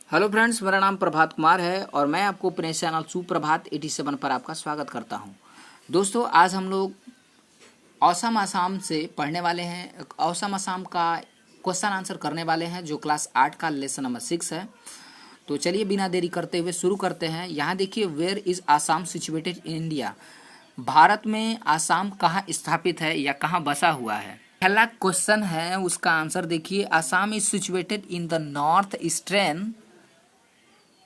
Hello friends, मेरा नाम प्रभात कुमार है और मैं आपको अपने चैनल सुप्रभात 87 पर आपका स्वागत करता हूं। दोस्तों, आज हम लोग औसम आसाम से पढ़ने वाले हैं। औसम आसाम का क्वेश्चन आंसर करने वाले हैं जो क्लास 8 का लेसन नंबर 6 है। तो चलिए बिना देरी करते हुए शुरू करते हैं। यहाँ देखिए, where is Assam situated in India. भारत में आसाम कहाँ स्थापित है या कहाँ बसा हुआ है। पहला क्वेश्चन है, उसका आंसर देखिए। Assam is situated in the north eastern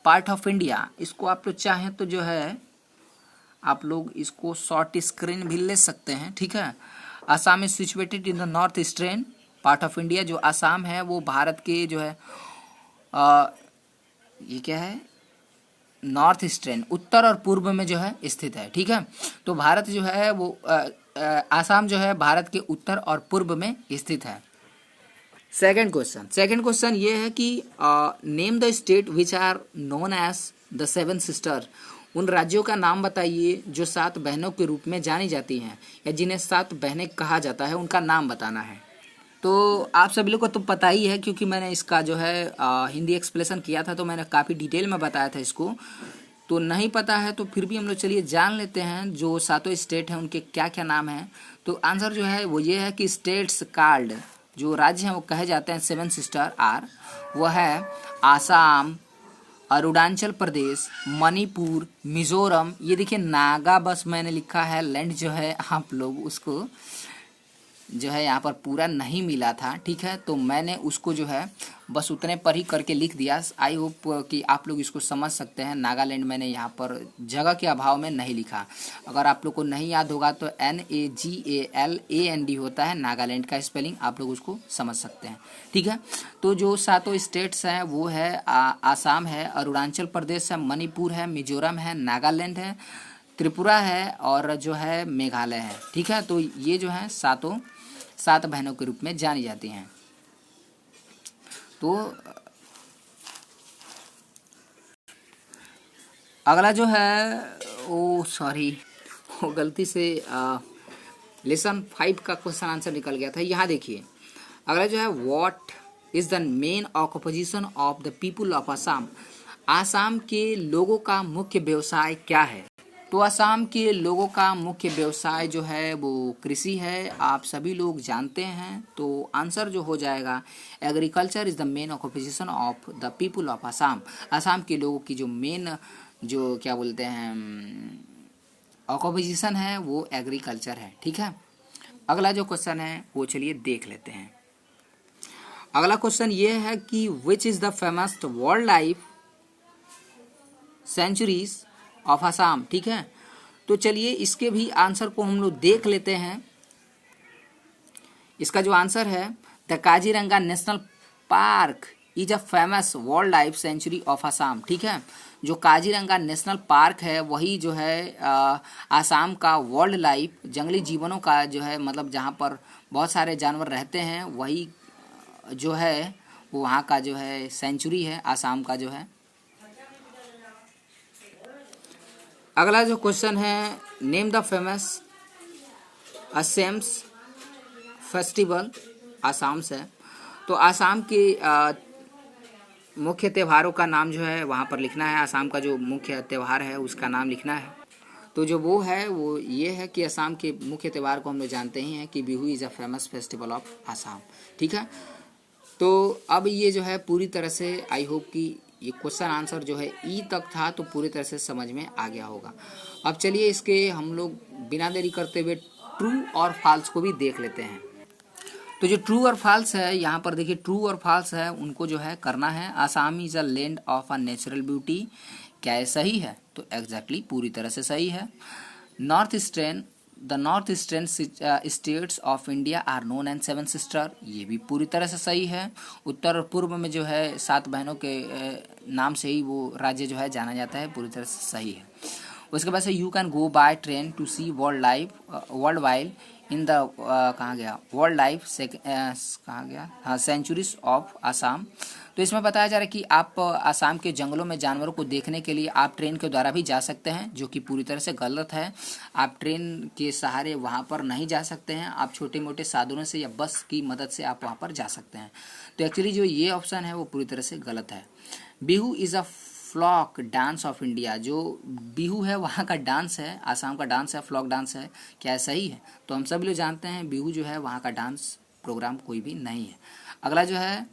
part of India. इसको आप लोग चाहें तो जो है आप लोग इसको शॉर्ट स्क्रीन भी ले सकते हैं, ठीक है। Assam is situated in the north eastern part of India. जो आसाम है वो भारत के जो है ये क्या है, नॉर्थ ईस्टर्न, उत्तर और पूर्व में जो है स्थित है, ठीक है। तो भारत जो है वो आसाम जो है भारत के उत्तर और पूर्व में स्थित है। सेकंड क्वेश्चन ये है कि name the state which are known as the seven sister. उन राज्यों का नाम बताइए जो 7 बहनों के रूप में जानी जाती हैं या जिन्हें 7 बहनें कहा जाता है, उनका नाम बताना है। तो आप सभी लोग को तो पता ही है क्योंकि मैंने इसका जो है हिंदी एक्सप्लेनेशन किया था, तो मैंने काफ़ी डिटेल में बताया था इसको। तो नहीं पता है तो फिर भी हम लोग चलिए जान लेते हैं जो 7 स्टेट हैं उनके क्या क्या नाम हैं। तो आंसर जो है वो ये है कि स्टेट्स कार्ड, जो राज्य हैं वो कहे जाते हैं 7 सिस्टर आर, वह है आसाम, अरुणाचल प्रदेश, मणिपुर, मिजोरम। ये देखिए नागा बस मैंने लिखा है, लैंड जो है आप लोग उसको जो है यहाँ पर पूरा नहीं मिला था, ठीक है। तो मैंने उसको जो है बस उतने पर ही करके लिख दिया। आई होप कि आप लोग इसको समझ सकते हैं। नागालैंड मैंने यहाँ पर जगह के अभाव में नहीं लिखा। अगर आप लोग को नहीं याद होगा तो NAGALAND होता है नागालैंड का स्पेलिंग, आप लोग उसको समझ सकते हैं, ठीक है। तो जो 7 स्टेट्स हैं वो है आसाम है, अरुणाचल प्रदेश है, मणिपुर है, मिजोरम है, नागालैंड है, त्रिपुरा है और जो है मेघालय है, ठीक है। तो ये जो है 7 बहनों के रूप में जानी जाती हैं। तो अगला जो है वो गलती से लेसन 5 का क्वेश्चन आंसर निकल गया था। यहाँ देखिए, अगला जो है what is the main occupation of the people of Assam. Assam के लोगों का मुख्य व्यवसाय क्या है। तो असम के लोगों का मुख्य व्यवसाय जो है वो कृषि है, आप सभी लोग जानते हैं। तो आंसर जो हो जाएगा agriculture is the main occupation of the people of Assam. Assam के लोगों की जो मेन जो क्या बोलते हैं ऑक्यूपेशन है वो एग्रीकल्चर है, ठीक है। अगला जो क्वेश्चन है वो चलिए देख लेते हैं। अगला क्वेश्चन ये है कि which is the famous wild life sanctuaries of Assam, ठीक है। तो चलिए इसके भी आंसर को हम लोग देख लेते हैं। इसका जो आंसर है the Kaziranga national park is a famous wild life sanctuary of Assam, ठीक है। जो काजीरंगा नेशनल पार्क है वही जो है आसाम का वाइल्ड लाइफ जंगली जीवनों का जो है, मतलब जहाँ पर बहुत सारे जानवर रहते हैं, वही जो है वो वहाँ का जो है सेंचुरी है आसाम का जो है। अगला जो क्वेश्चन है name the famous Assam's festival Assam से। तो आसाम के मुख्य त्योहारों का नाम जो है वहाँ पर लिखना है। आसाम का जो मुख्य त्यौहार है उसका नाम लिखना है। तो जो वो है वो ये है कि आसाम के मुख्य त्यौहार को हम लोग जानते ही हैं कि Bihu is a famous festival of Assam, ठीक है। तो अब ये जो है पूरी तरह से आई होप कि ये क्वेश्चन आंसर जो है ई तक था तो पूरी तरह से समझ में आ गया होगा। अब चलिए इसके हम लोग बिना देरी करते हुए ट्रू और फॉल्स को भी देख लेते हैं। तो जो ट्रू और फॉल्स है यहाँ पर देखिए, ट्रू और फॉल्स है उनको जो है करना है। Assam is a land of a natural beauty, क्या ये सही है। तो एग्जैक्टली पूरी तरह से सही है। North eastern states of India are known and 7 sister, ये भी पूरी तरह से सही है। उत्तर और पूर्व में जो है 7 बहनों के नाम से ही वो राज्य जो है जाना जाता है, पूरी तरह से सही है। उसके बाद से you can go by train to see world wild in the कहाँ गया वर्ल्ड लाइफ कहाँ गया, हाँ, सेंचुरीज ऑफ आसाम। तो इसमें बताया जा रहा है कि आप आसाम के जंगलों में जानवरों को देखने के लिए आप ट्रेन के द्वारा भी जा सकते हैं, जो कि पूरी तरह से गलत है। आप ट्रेन के सहारे वहाँ पर नहीं जा सकते हैं, आप छोटे मोटे साधनों से या बस की मदद से आप वहाँ पर जा सकते हैं। तो एक्चुअली जो ये ऑप्शन है वो पूरी तरह से गलत है। Bihu is a folk dance of India, जो बिहू है वहाँ का डांस है, आसाम का डांस है, फ्लॉक डांस है, क्या सही है? तो हम सब लोग जानते हैं बिहू जो है वहाँ का डांस प्रोग्राम कोई भी नहीं है। अगला जो है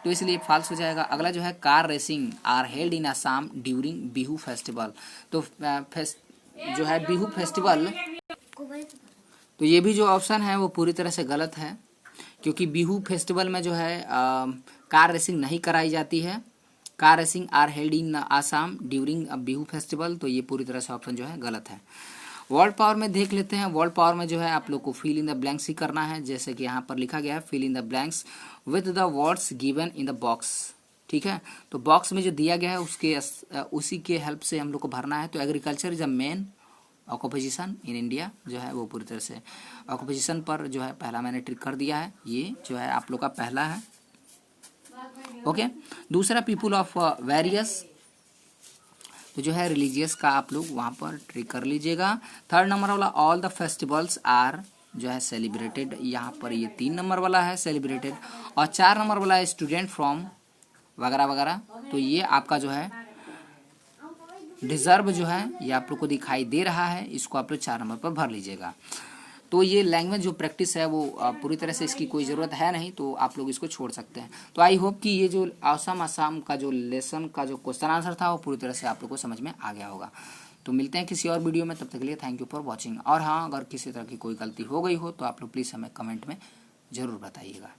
तो इसलिए फॉल्स हो जाएगा। अगला जो है car racing are held in Assam during Bihu festival. तो जो है बिहू फेस्टिवल, तो ये भी जो ऑप्शन है वो पूरी तरह से गलत है, क्योंकि बिहू फेस्टिवल में जो है कार रेसिंग नहीं कराई जाती है। Car racing are held in Assam during Bihu festival, तो ये पूरी तरह से ऑप्शन जो है गलत है। वर्ल्ड पावर में देख लेते हैं। वर्ल्ड पावर में जो है आप लोग को फिल इन द ब्लैंक्स ही करना है, जैसे कि यहाँ पर लिखा गया है fill in the blanks with the words given in the box. ठीक है, तो बॉक्स में जो दिया गया है उसी के हेल्प से हम लोग को भरना है। तो agriculture is a main occupation in India, जो है वो पूरी तरह से ऑक्यूपेशन पर जो है पहला मैंने ट्रिक कर दिया है, ये जो है आप लोग का पहला है। ओके, दूसरा पीपुल ऑफ वेरियस, तो जो है रिलीजियस का आप लोग वहाँ पर ट्रिक कर लीजिएगा। थर्ड नंबर वाला ऑल द फेस्टिवल्स आर जो है सेलिब्रेटेड, यहाँ पर ये 3 नंबर वाला है सेलिब्रेटेड, और 4 नंबर वाला है स्टूडेंट फ्रॉम वगैरह वगैरह। तो ये आपका जो है डिजर्व जो है ये आप लोग को दिखाई दे रहा है, इसको आप लोग 4 नंबर पर भर लीजिएगा। तो ये लैंग्वेज जो प्रैक्टिस है वो पूरी तरह से इसकी कोई ज़रूरत है नहीं, तो आप लोग इसको छोड़ सकते हैं। तो आई होप कि ये जो आसाम का जो लेसन का जो क्वेश्चन आंसर था वो पूरी तरह से आप लोग को समझ में आ गया होगा। तो मिलते हैं किसी और वीडियो में, तब तक के लिए थैंक यू फॉर वॉचिंग। और हाँ, अगर किसी तरह की कोई गलती हो गई हो तो आप लोग प्लीज़ हमें कमेंट में ज़रूर बताइएगा।